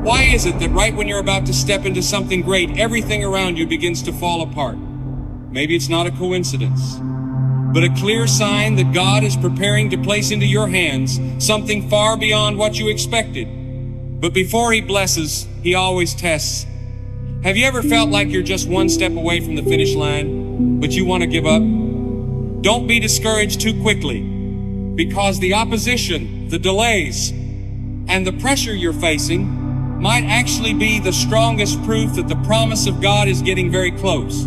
Why is it that right when you're about to step into something great, everything around you begins to fall apart? Maybe it's not a coincidence, but a clear sign that God is preparing to place into your hands something far beyond what you expected. But before He blesses, He always tests. Have you ever felt like you're just one step away from the finish line, but you want to give up? Don't be discouraged too quickly, because the opposition, the delays, and the pressure you're facing might actually be the strongest proof that the promise of God is getting very close.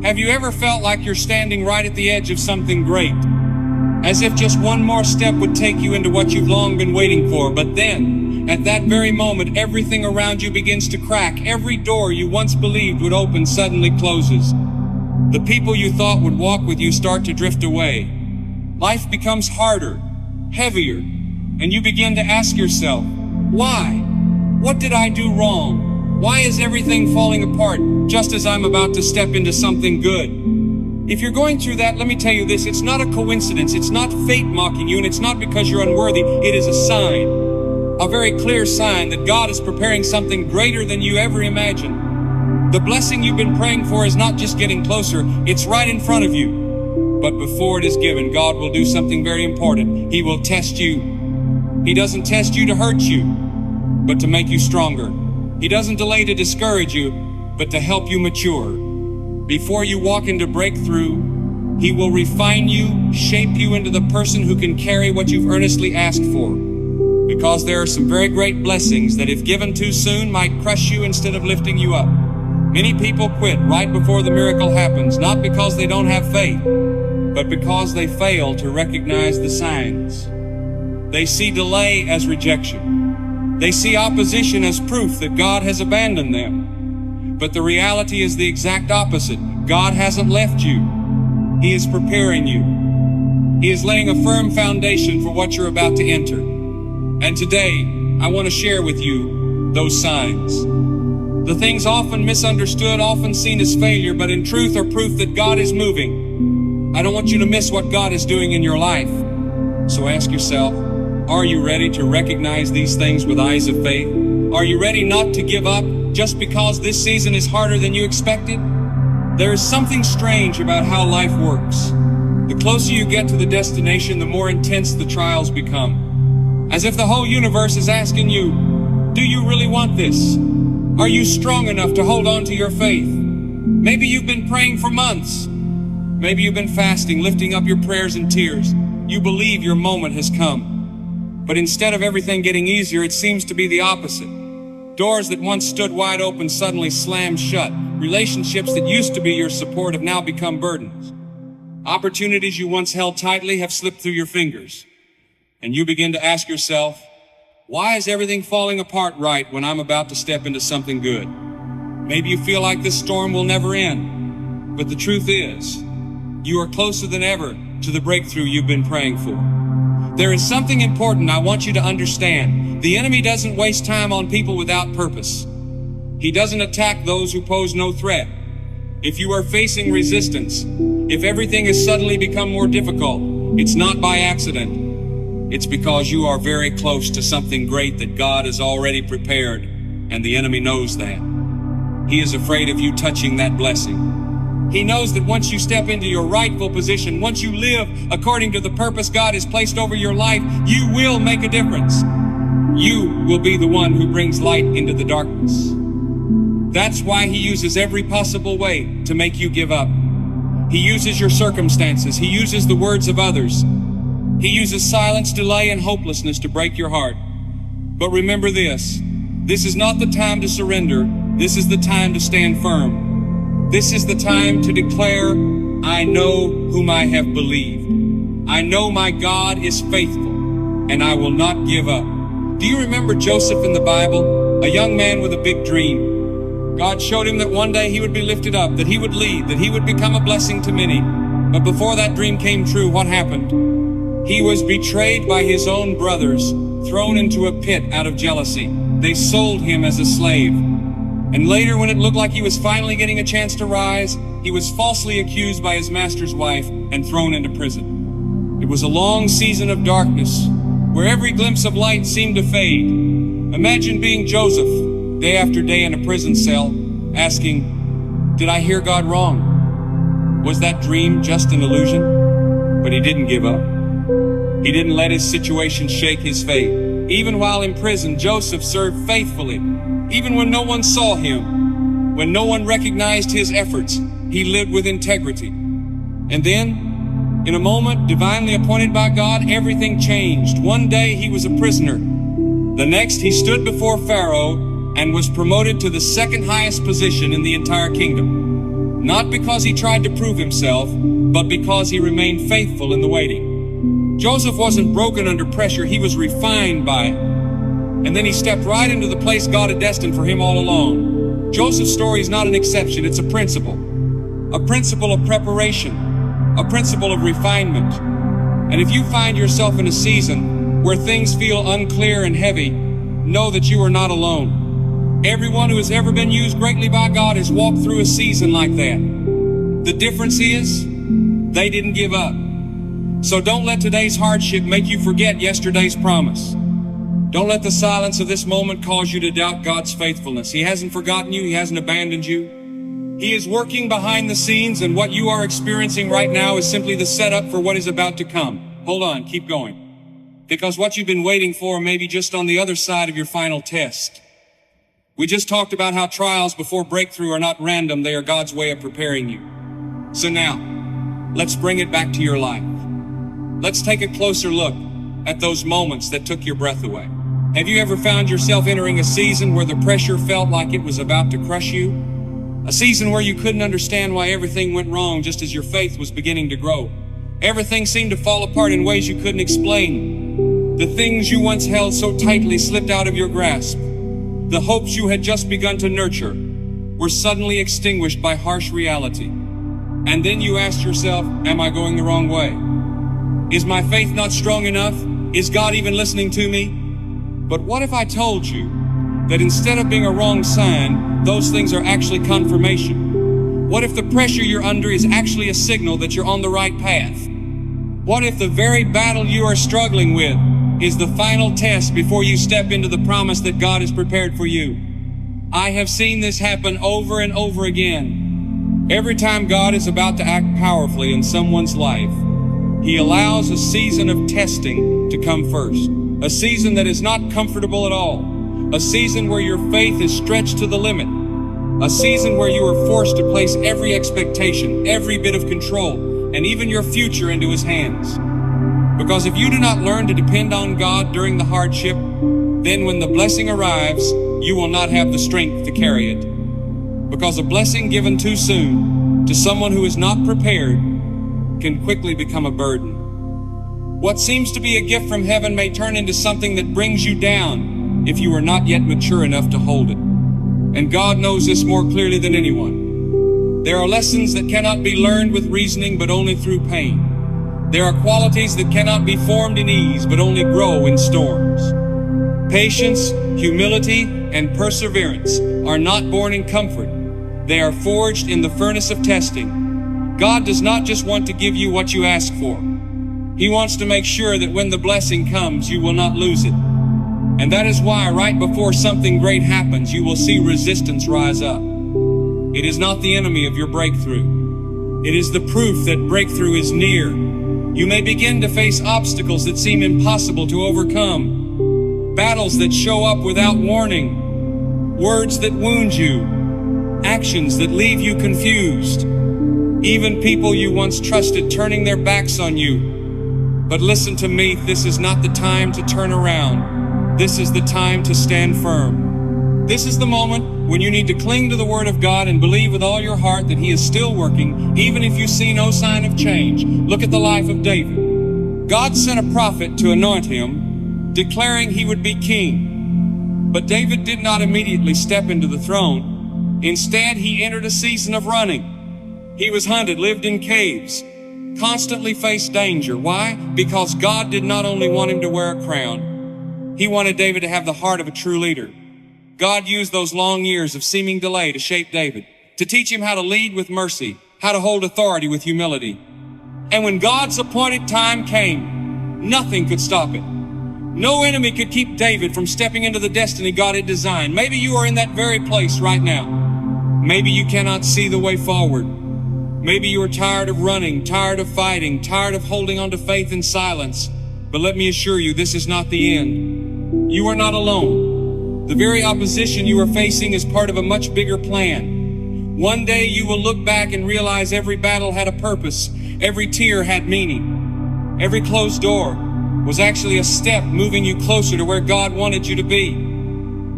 Have you ever felt like you're standing right at the edge of something great, as if just one more step would take you into what you've long been waiting for, but then, at that very moment, everything around you begins to crack. Every door you once believed would open suddenly closes. The people you thought would walk with you start to drift away. Life becomes harder, heavier, and you begin to ask yourself, why? What did I do wrong? Why is everything falling apart just as I'm about to step into something good? If you're going through that, let me tell you this, it's not a coincidence, it's not fate mocking you, and it's not because you're unworthy, it is a sign. A very clear sign that God is preparing something greater than you ever imagined. The blessing you've been praying for is not just getting closer, it's right in front of you. But before it is given, God will do something very important. He will test you. He doesn't test you to hurt you, but to make you stronger. He doesn't delay to discourage you, but to help you mature. Before you walk into breakthrough, He will refine you, shape you into the person who can carry what you've earnestly asked for. Because there are some very great blessings that, if given too soon, might crush you instead of lifting you up. Many people quit right before the miracle happens, not because they don't have faith, but because they fail to recognize the signs. They see delay as rejection. They see opposition as proof that God has abandoned them. But the reality is the exact opposite. God hasn't left you. He is preparing you. He is laying a firm foundation for what you're about to enter. And today, I want to share with you those signs. The things often misunderstood, often seen as failure, but in truth are proof that God is moving. I don't want you to miss what God is doing in your life. So ask yourself, are you ready to recognize these things with eyes of faith? Are you ready not to give up just because this season is harder than you expected? There is something strange about how life works. The closer you get to the destination, the more intense the trials become. As if the whole universe is asking you, do you really want this? Are you strong enough to hold on to your faith? Maybe you've been praying for months. Maybe you've been fasting, lifting up your prayers and tears. You believe your moment has come. But instead of everything getting easier, it seems to be the opposite. Doors that once stood wide open suddenly slammed shut. Relationships that used to be your support have now become burdens. Opportunities you once held tightly have slipped through your fingers. And you begin to ask yourself, why is everything falling apart right when I'm about to step into something good? Maybe you feel like this storm will never end. But the truth is, you are closer than ever to the breakthrough you've been praying for. There is something important I want you to understand. The enemy doesn't waste time on people without purpose. He doesn't attack those who pose no threat. If you are facing resistance, if everything has suddenly become more difficult, it's not by accident. It's because you are very close to something great that God has already prepared, and the enemy knows that. He is afraid of you touching that blessing. He knows that once you step into your rightful position, once you live according to the purpose God has placed over your life, you will make a difference. You will be the one who brings light into the darkness. That's why He uses every possible way to make you give up. He uses your circumstances. He uses the words of others. He uses silence, delay, and hopelessness to break your heart. But remember this is not the time to surrender. This is the time to stand firm. This is the time to declare, I know whom I have believed. I know my God is faithful, and I will not give up. Do you remember Joseph in the Bible? A young man with a big dream. God showed him that one day he would be lifted up, that he would lead, that he would become a blessing to many. But before that dream came true, what happened? He was betrayed by his own brothers, thrown into a pit out of jealousy. They sold him as a slave. And later, when it looked like he was finally getting a chance to rise, he was falsely accused by his master's wife and thrown into prison. It was a long season of darkness, where every glimpse of light seemed to fade. Imagine being Joseph, day after day in a prison cell, asking, did I hear God wrong? Was that dream just an illusion? But he didn't give up. He didn't let his situation shake his faith. Even while in prison, Joseph served faithfully. Even when no one saw him, when no one recognized his efforts, he lived with integrity. And then, in a moment divinely appointed by God, everything changed. One day he was a prisoner. The next he stood before Pharaoh and was promoted to the second highest position in the entire kingdom. Not because he tried to prove himself, but because he remained faithful in the waiting. Joseph wasn't broken under pressure, he was refined by it. And then he stepped right into the place God had destined for him all along. Joseph's story is not an exception, it's a principle. A principle of preparation, a principle of refinement. And if you find yourself in a season where things feel unclear and heavy, know that you are not alone. Everyone who has ever been used greatly by God has walked through a season like that. The difference is, they didn't give up. So don't let today's hardship make you forget yesterday's promise. Don't let the silence of this moment cause you to doubt God's faithfulness. He hasn't forgotten you. He hasn't abandoned you. He is working behind the scenes, and what you are experiencing right now is simply the setup for what is about to come. Hold on, keep going. Because what you've been waiting for may be just on the other side of your final test. We just talked about how trials before breakthrough are not random, they are God's way of preparing you. So now, let's bring it back to your life. Let's take a closer look at those moments that took your breath away. Have you ever found yourself entering a season where the pressure felt like it was about to crush you? A season where you couldn't understand why everything went wrong just as your faith was beginning to grow. Everything seemed to fall apart in ways you couldn't explain. The things you once held so tightly slipped out of your grasp. The hopes you had just begun to nurture were suddenly extinguished by harsh reality. And then you asked yourself, am I going the wrong way? Is my faith not strong enough? Is God even listening to me? But what if I told you that instead of being a wrong sign, those things are actually confirmation? What if the pressure you're under is actually a signal that you're on the right path? What if the very battle you are struggling with is the final test before you step into the promise that God has prepared for you? I have seen this happen over and over again. Every time God is about to act powerfully in someone's life, He allows a season of testing to come first. A season that is not comfortable at all. A season where your faith is stretched to the limit. A season where you are forced to place every expectation, every bit of control, and even your future into His hands. Because if you do not learn to depend on God during the hardship, then when the blessing arrives, you will not have the strength to carry it. Because a blessing given too soon to someone who is not prepared can quickly become a burden. What seems to be a gift from heaven may turn into something that brings you down if you are not yet mature enough to hold it. And God knows this more clearly than anyone. There are lessons that cannot be learned with reasoning, but only through pain. There are qualities that cannot be formed in ease, but only grow in storms. Patience, humility, and perseverance are not born in comfort. They are forged in the furnace of testing. God does not just want to give you what you ask for. He wants to make sure that when the blessing comes, you will not lose it. And that is why right before something great happens, you will see resistance rise up. It is not the enemy of your breakthrough. It is the proof that breakthrough is near. You may begin to face obstacles that seem impossible to overcome. Battles that show up without warning. Words that wound you. Actions that leave you confused. Even people you once trusted turning their backs on you. But listen to me, this is not the time to turn around. This is the time to stand firm. This is the moment when you need to cling to the Word of God and believe with all your heart that He is still working, even if you see no sign of change. Look at the life of David. God sent a prophet to anoint him, declaring he would be king. But David did not immediately step into the throne. Instead, he entered a season of running. He was hunted, lived in caves, constantly faced danger. Why? Because God did not only want him to wear a crown, He wanted David to have the heart of a true leader. God used those long years of seeming delay to shape David, to teach him how to lead with mercy, how to hold authority with humility. And when God's appointed time came, nothing could stop it. No enemy could keep David from stepping into the destiny God had designed. Maybe you are in that very place right now. Maybe you cannot see the way forward. Maybe you are tired of running, tired of fighting, tired of holding on to faith in silence. But let me assure you, this is not the end. You are not alone. The very opposition you are facing is part of a much bigger plan. One day you will look back and realize every battle had a purpose. Every tear had meaning. Every closed door was actually a step moving you closer to where God wanted you to be.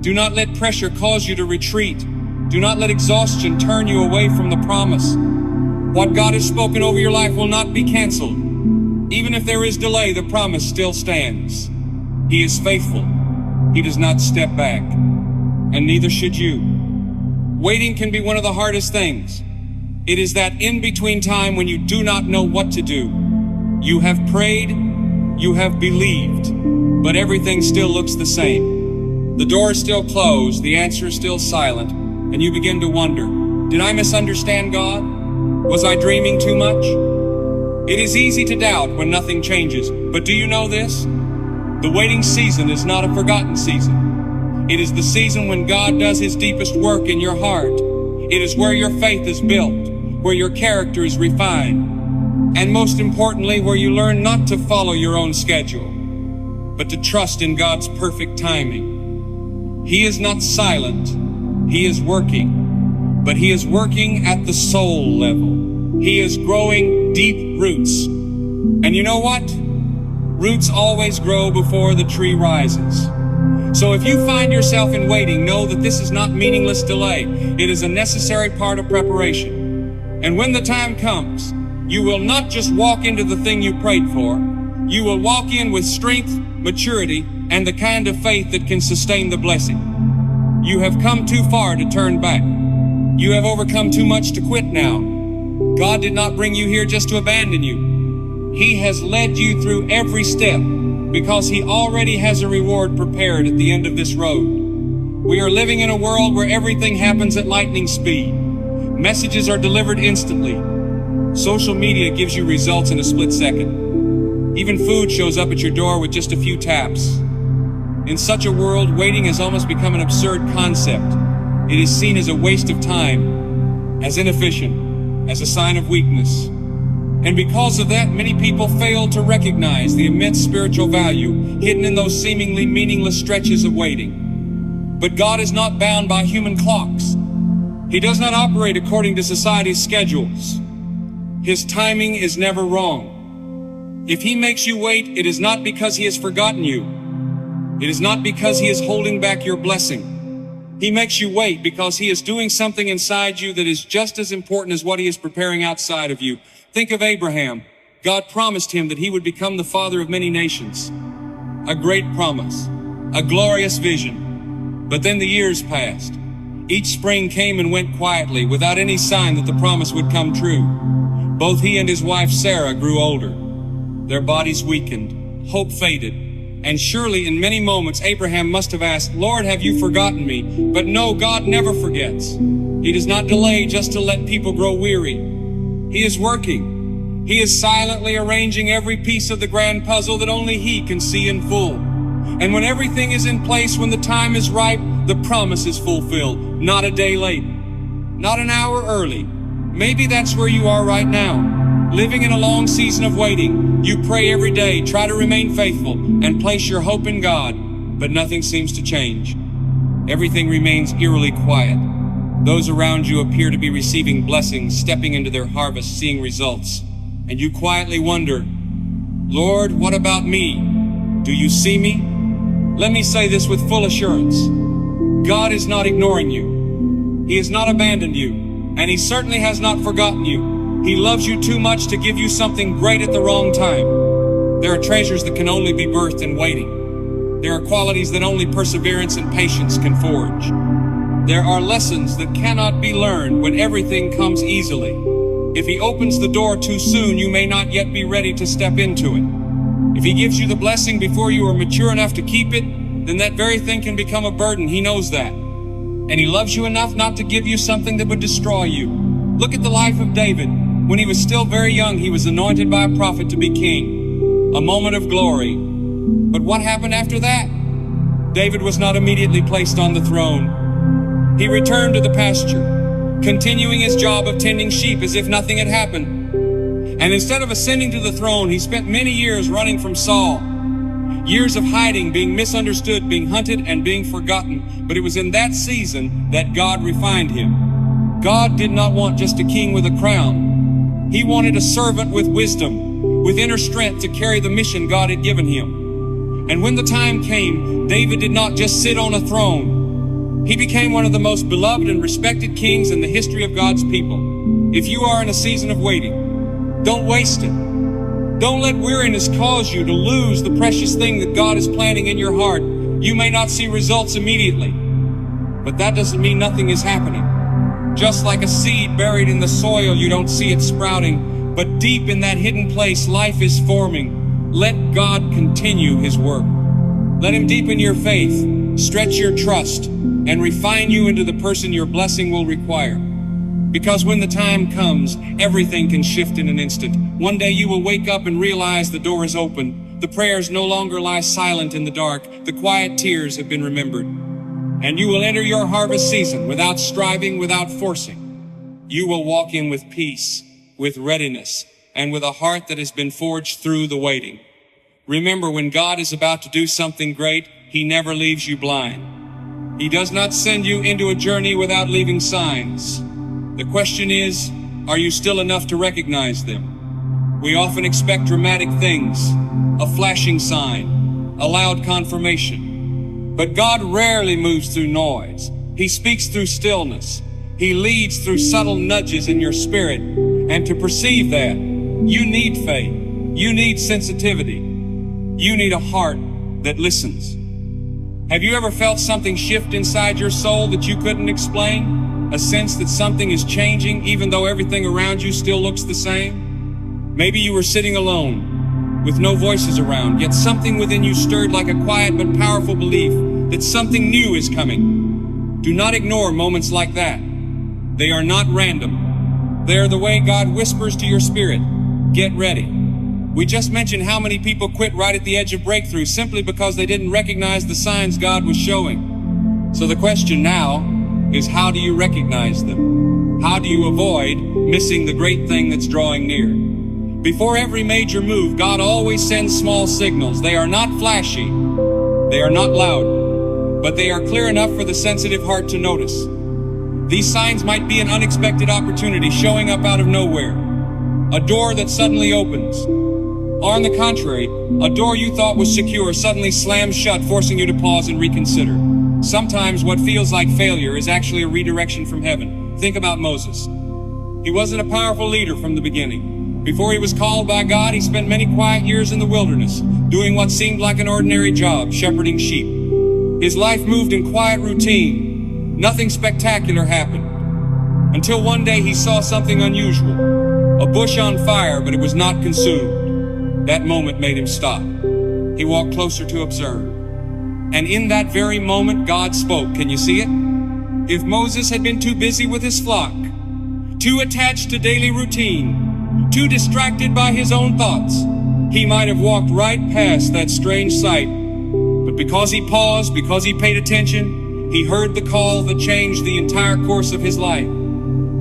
Do not let pressure cause you to retreat. Do not let exhaustion turn you away from the promise. What God has spoken over your life will not be canceled. Even if there is delay, the promise still stands. He is faithful. He does not step back, and neither should you. Waiting can be one of the hardest things. It is that in-between time when you do not know what to do. You have prayed, you have believed, but everything still looks the same. The door is still closed, the answer is still silent, and you begin to wonder, did I misunderstand God? Was I dreaming too much? It is easy to doubt when nothing changes, but do you know this? The waiting season is not a forgotten season. It is the season when God does His deepest work in your heart. It is where your faith is built, where your character is refined, and most importantly, where you learn not to follow your own schedule, but to trust in God's perfect timing. He is not silent, He is working, but He is working at the soul level. He is growing deep roots. And you know what? Roots always grow before the tree rises. So if you find yourself in waiting, know that this is not meaningless delay. It is a necessary part of preparation. And when the time comes, you will not just walk into the thing you prayed for. You will walk in with strength, maturity, and the kind of faith that can sustain the blessing. You have come too far to turn back. You have overcome too much to quit now. God did not bring you here just to abandon you. He has led you through every step because He already has a reward prepared at the end of this road. We are living in a world where everything happens at lightning speed. Messages are delivered instantly. Social media gives you results in a split second. Even food shows up at your door with just a few taps. In such a world, waiting has almost become an absurd concept. It is seen as a waste of time, as inefficient, as a sign of weakness. And because of that, many people fail to recognize the immense spiritual value hidden in those seemingly meaningless stretches of waiting. But God is not bound by human clocks. He does not operate according to society's schedules. His timing is never wrong. If He makes you wait, it is not because He has forgotten you. It is not because He is holding back your blessing. He makes you wait because He is doing something inside you that is just as important as what He is preparing outside of you. Think of Abraham. God promised him that he would become the father of many nations. A great promise, a glorious vision. But then the years passed. Each spring came and went quietly without any sign that the promise would come true. Both he and his wife Sarah grew older. Their bodies weakened, hope faded, and surely in many moments Abraham must have asked, Lord, have you forgotten me? But no, God never forgets. He does not delay just to let people grow weary. He is working. He is silently arranging every piece of the grand puzzle that only He can see in full. And when everything is in place, when the time is ripe, the promise is fulfilled. Not a day late, not an hour early. Maybe that's where you are right now. Living in a long season of waiting, you pray every day, try to remain faithful, and place your hope in God, but nothing seems to change. Everything remains eerily quiet. Those around you appear to be receiving blessings, stepping into their harvest, seeing results. And you quietly wonder, Lord, what about me? Do you see me? Let me say this with full assurance. God is not ignoring you. He has not abandoned you, and He certainly has not forgotten you. He loves you too much to give you something great at the wrong time. There are treasures that can only be birthed in waiting. There are qualities that only perseverance and patience can forge. There are lessons that cannot be learned when everything comes easily. If He opens the door too soon, you may not yet be ready to step into it. If He gives you the blessing before you are mature enough to keep it, then that very thing can become a burden. He knows that. And He loves you enough not to give you something that would destroy you. Look at the life of David. When he was still very young, he was anointed by a prophet to be king. A moment of glory, But what happened after that? David was not immediately placed on the throne. He returned to the pasture, continuing his job of tending sheep as if nothing had happened. And instead of ascending to the throne, he spent many years running from Saul. Years of hiding, being misunderstood, being hunted, and being forgotten. But it was in that season that God refined him. God did not want just a king with a crown. He wanted a servant with wisdom, with inner strength to carry the mission God had given him. And when the time came, David did not just sit on a throne. He became one of the most beloved and respected kings in the history of God's people. If you are in a season of waiting, don't waste it. Don't let weariness cause you to lose the precious thing that God is planting in your heart. You may not see results immediately, but that doesn't mean nothing is happening. Just like a seed buried in the soil, you don't see it sprouting, but deep in that hidden place, life is forming. Let God continue His work. Let Him deepen your faith, stretch your trust, and refine you into the person your blessing will require. Because when the time comes, everything can shift in an instant. One day you will wake up and realize the door is open. The prayers no longer lie silent in the dark. The quiet tears have been remembered. And you will enter your harvest season without striving, without forcing. You will walk in with peace, with readiness, and with a heart that has been forged through the waiting. Remember, when God is about to do something great, He never leaves you blind. He does not send you into a journey without leaving signs. The question is, are you still enough to recognize them? We often expect dramatic things, a flashing sign, a loud confirmation. But God rarely moves through noise. He speaks through stillness. He leads through subtle nudges in your spirit. And to perceive that, you need faith. You need sensitivity. You need a heart that listens. Have you ever felt something shift inside your soul that you couldn't explain? A sense that something is changing even though everything around you still looks the same? Maybe you were sitting alone, with no voices around, yet something within you stirred like a quiet but powerful belief that something new is coming. Do not ignore moments like that. They are not random. They are the way God whispers to your spirit, get ready. We just mentioned how many people quit right at the edge of breakthrough simply because they didn't recognize the signs God was showing. So the question now is, how do you recognize them? How do you avoid missing the great thing that's drawing near? Before every major move, God always sends small signals. They are not flashy. They are not loud, but they are clear enough for the sensitive heart to notice. These signs might be an unexpected opportunity showing up out of nowhere, a door that suddenly opens. Or on the contrary, a door you thought was secure suddenly slams shut, forcing you to pause and reconsider. Sometimes what feels like failure is actually a redirection from heaven. Think about Moses. He wasn't a powerful leader from the beginning. Before he was called by God, he spent many quiet years in the wilderness, doing what seemed like an ordinary job, shepherding sheep. His life moved in quiet routine. Nothing spectacular happened. Until one day he saw something unusual. A bush on fire, but it was not consumed. That moment made him stop. He walked closer to observe. And in that very moment, God spoke. Can you see it? If Moses had been too busy with his flock, too attached to daily routine, too distracted by his own thoughts, he might have walked right past that strange sight. But because he paused, because he paid attention, he heard the call that changed the entire course of his life.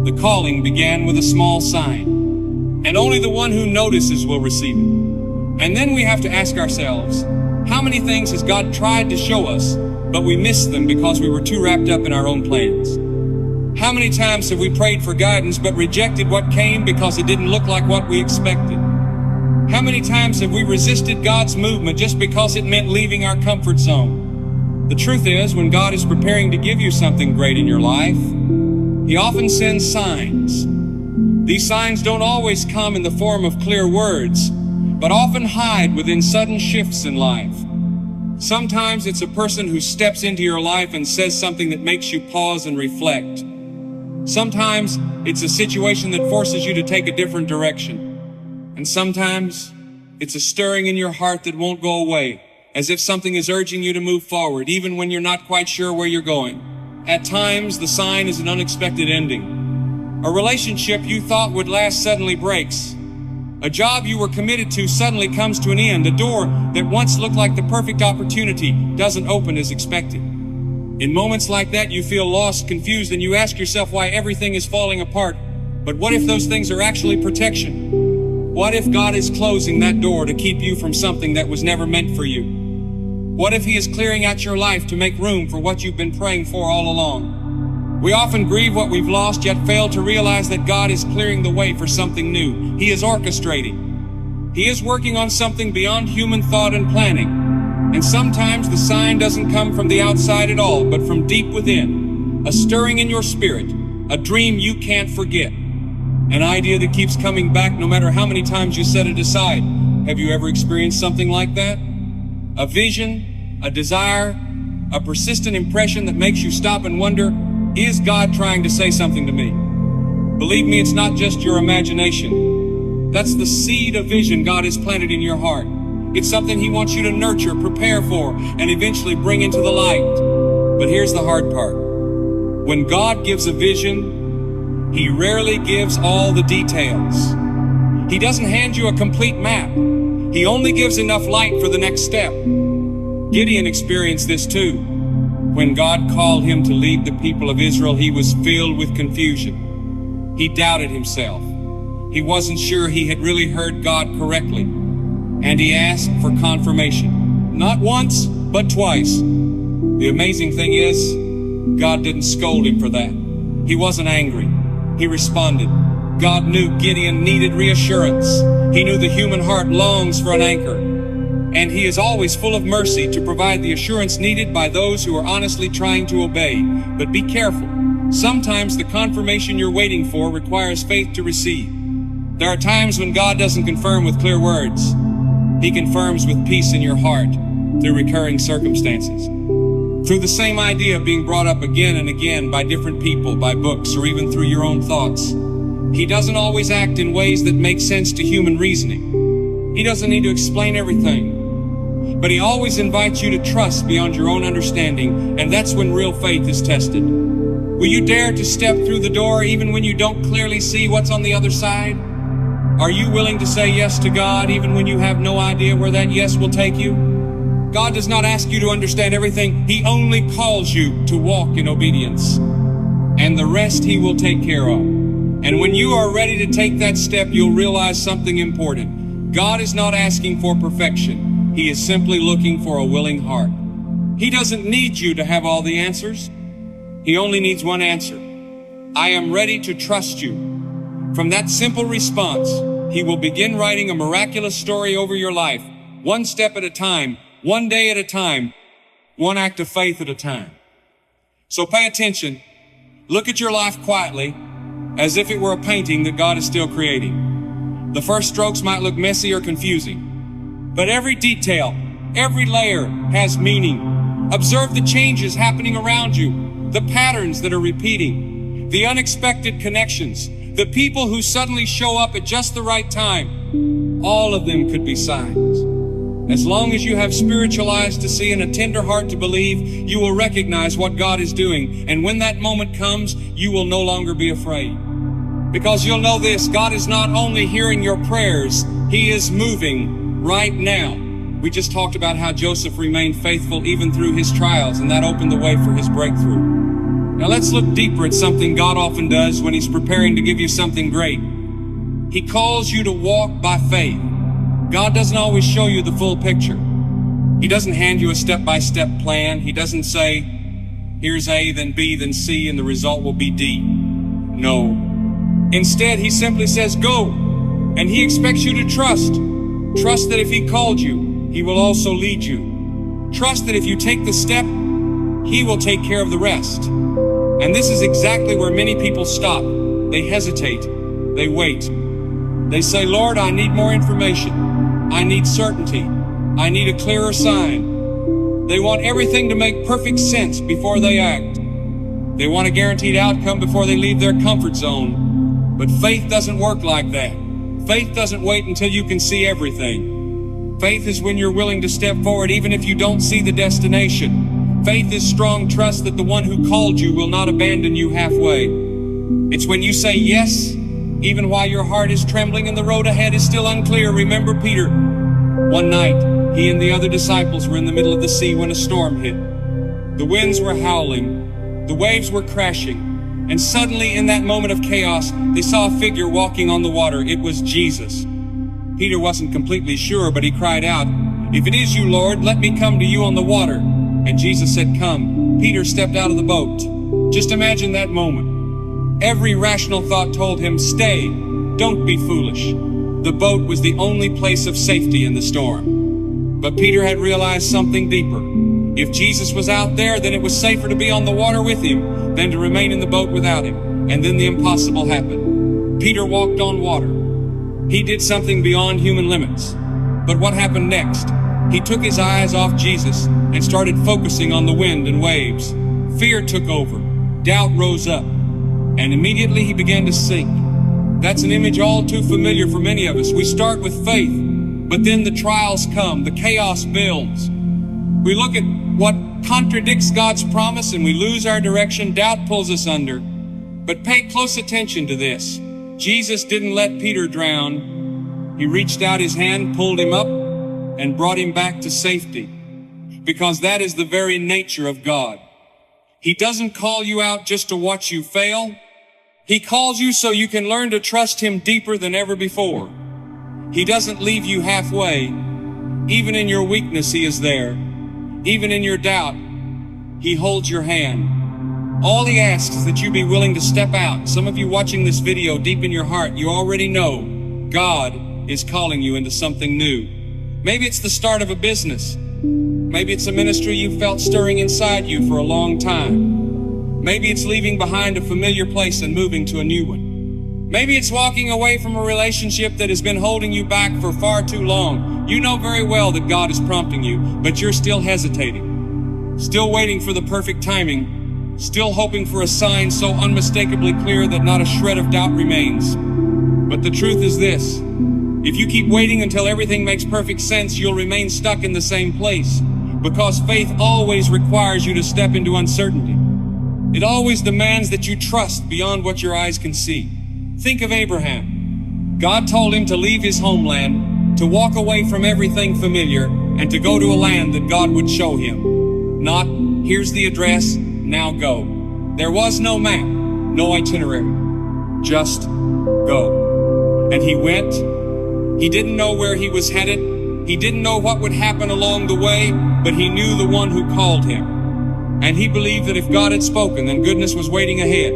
The calling began with a small sign, and only the one who notices will receive it. And then we have to ask ourselves, how many things has God tried to show us, but we missed them because we were too wrapped up in our own plans? How many times have we prayed for guidance but rejected what came because it didn't look like what we expected? How many times have we resisted God's movement just because it meant leaving our comfort zone? The truth is, when God is preparing to give you something great in your life, He often sends signs. These signs don't always come in the form of clear words, but often hide within sudden shifts in life. Sometimes it's a person who steps into your life and says something that makes you pause and reflect. Sometimes it's a situation that forces you to take a different direction. And sometimes it's a stirring in your heart that won't go away, as if something is urging you to move forward, even when you're not quite sure where you're going. At times, the sign is an unexpected ending. A relationship you thought would last suddenly breaks. A job you were committed to suddenly comes to an end. A door that once looked like the perfect opportunity doesn't open as expected. In moments like that, you feel lost, confused, and you ask yourself why everything is falling apart. But what if those things are actually protection? What if God is closing that door to keep you from something that was never meant for you? What if He is clearing out your life to make room for what you've been praying for all along? We often grieve what we've lost, yet fail to realize that God is clearing the way for something new. He is orchestrating. He is working on something beyond human thought and planning. And sometimes the sign doesn't come from the outside at all, but from deep within. A stirring in your spirit, a dream you can't forget, an idea that keeps coming back no matter how many times you set it aside. Have you ever experienced something like that? A vision, a desire, a persistent impression that makes you stop and wonder, is God trying to say something to me? Believe me, it's not just your imagination. That's the seed of vision God has planted in your heart. It's something He wants you to nurture, prepare for, and eventually bring into the light. But here's the hard part. When God gives a vision, He rarely gives all the details. He doesn't hand you a complete map. He only gives enough light for the next step. Gideon experienced this too. When God called him to lead the people of Israel, he was filled with confusion. He doubted himself. He wasn't sure he had really heard God correctly. And he asked for confirmation. Not once, but twice. The amazing thing is, God didn't scold him for that. He wasn't angry. He responded. God knew Gideon needed reassurance. He knew the human heart longs for an anchor. And He is always full of mercy to provide the assurance needed by those who are honestly trying to obey. But be careful. Sometimes the confirmation you're waiting for requires faith to receive. There are times when God doesn't confirm with clear words. He confirms with peace in your heart through recurring circumstances. Through the same idea being brought up again and again by different people, by books, or even through your own thoughts. He doesn't always act in ways that make sense to human reasoning. He doesn't need to explain everything. But He always invites you to trust beyond your own understanding, and that's when real faith is tested. Will you dare to step through the door even when you don't clearly see what's on the other side? Are you willing to say yes to God even when you have no idea where that yes will take you? God does not ask you to understand everything. He only calls you to walk in obedience. And the rest He will take care of. And when you are ready to take that step, you'll realize something important. God is not asking for perfection. He is simply looking for a willing heart. He doesn't need you to have all the answers. He only needs one answer. I am ready to trust you. From that simple response, He will begin writing a miraculous story over your life, one step at a time, one day at a time, one act of faith at a time. So pay attention. Look at your life quietly, as if it were a painting that God is still creating. The first strokes might look messy or confusing. But every detail, every layer has meaning. Observe the changes happening around you, the patterns that are repeating, the unexpected connections, the people who suddenly show up at just the right time. All of them could be signs. As long as you have spiritual eyes to see and a tender heart to believe, you will recognize what God is doing. And when that moment comes, you will no longer be afraid. Because you'll know this, God is not only hearing your prayers, He is moving right now. We just talked about how Joseph remained faithful even through his trials, and that opened the way for his breakthrough. Now let's look deeper at something God often does when He's preparing to give you something great. He calls you to walk by faith. God doesn't always show you the full picture. He doesn't hand you a step-by-step plan. He doesn't say, here's A, then B, then C, and the result will be D. No. Instead, He simply says, go. And He expects you to trust. Trust that if He called you, He will also lead you. Trust that if you take the step, He will take care of the rest. And this is exactly where many people stop. They hesitate. They wait. They say, Lord, I need more information. I need certainty. I need a clearer sign. They want everything to make perfect sense before they act. They want a guaranteed outcome before they leave their comfort zone. But faith doesn't work like that. Faith doesn't wait until you can see everything. Faith is when you're willing to step forward even if you don't see the destination. Faith is strong trust that the one who called you will not abandon you halfway. It's when you say yes, even while your heart is trembling and the road ahead is still unclear. Remember Peter. One night, he and the other disciples were in the middle of the sea when a storm hit. The winds were howling, the waves were crashing, and suddenly in that moment of chaos, they saw a figure walking on the water. It was Jesus. Peter wasn't completely sure, but he cried out, "If it is you, Lord, let me come to you on the water." And Jesus said, "Come." Peter stepped out of the boat. Just imagine that moment. Every rational thought told him, "Stay, don't be foolish." The boat was the only place of safety in the storm. But Peter had realized something deeper. If Jesus was out there, then it was safer to be on the water with him than to remain in the boat without him. And then the impossible happened. Peter walked on water. He did something beyond human limits. But what happened next? He took his eyes off Jesus and started focusing on the wind and waves. Fear took over. Doubt rose up. And immediately he began to sink. That's an image all too familiar for many of us. We start with faith, but then the trials come, the chaos builds. We look at what contradicts God's promise and we lose our direction. Doubt pulls us under. But pay close attention to this. Jesus didn't let Peter drown. He reached out his hand, pulled him up, and brought him back to safety. Because that is the very nature of God. He doesn't call you out just to watch you fail. He calls you so you can learn to trust him deeper than ever before. He doesn't leave you halfway. Even in your weakness, he is there. Even in your doubt, he holds your hand. All he asks is that you be willing to step out. Some of you watching this video, deep in your heart, you already know God is calling you into something new. Maybe it's the start of a business. Maybe it's a ministry you felt stirring inside you for a long time. Maybe it's leaving behind a familiar place and moving to a new one. Maybe it's walking away from a relationship that has been holding you back for far too long. You know very well that God is prompting you, but you're still hesitating. Still waiting for the perfect timing. Still hoping for a sign so unmistakably clear that not a shred of doubt remains. But the truth is this. If you keep waiting until everything makes perfect sense, you'll remain stuck in the same place. Because faith always requires you to step into uncertainty. It always demands that you trust beyond what your eyes can see. Think of Abraham. God told him to leave his homeland, to walk away from everything familiar, and to go to a land that God would show him. Not, here's the address, now go. There was no map, no itinerary. Just go. And he went. He didn't know where he was headed. He didn't know what would happen along the way, but he knew the one who called him. And he believed that if God had spoken, then goodness was waiting ahead.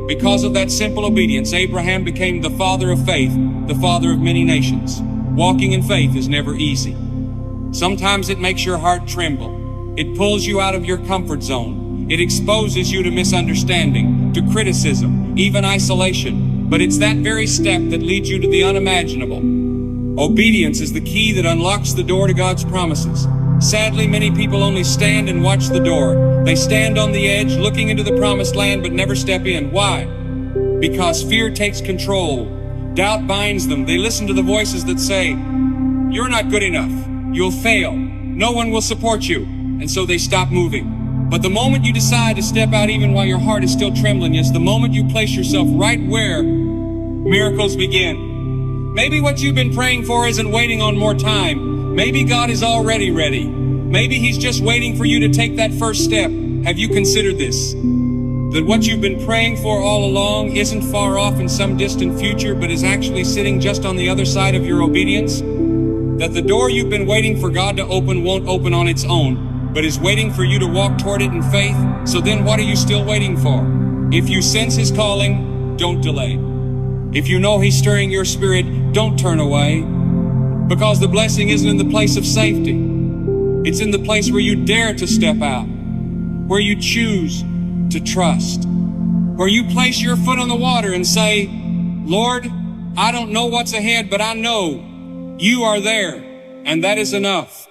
Because of that simple obedience, Abraham became the father of faith, the father of many nations. Walking in faith is never easy. Sometimes it makes your heart tremble. It pulls you out of your comfort zone. It exposes you to misunderstanding, to criticism, even isolation. But it's that very step that leads you to the unimaginable. Obedience is the key that unlocks the door to God's promises. Sadly, many people only stand and watch the door. They stand on the edge, looking into the promised land, but never step in. Why? Because fear takes control. Doubt binds them. They listen to the voices that say, "You're not good enough. You'll fail. No one will support you." And so they stop moving. But the moment you decide to step out, even while your heart is still trembling, is the moment you place yourself right where miracles begin. Maybe what you've been praying for isn't waiting on more time. Maybe God is already ready. Maybe he's just waiting for you to take that first step. Have you considered this? That what you've been praying for all along isn't far off in some distant future, but is actually sitting just on the other side of your obedience? That the door you've been waiting for God to open won't open on its own, but is waiting for you to walk toward it in faith? So then what are you still waiting for? If you sense his calling, don't delay. If you know he's stirring your spirit, don't turn away. Because the blessing isn't in the place of safety. It's in the place where you dare to step out. Where you choose to trust. Where you place your foot on the water and say, "Lord, I don't know what's ahead, but I know you are there, and that is enough."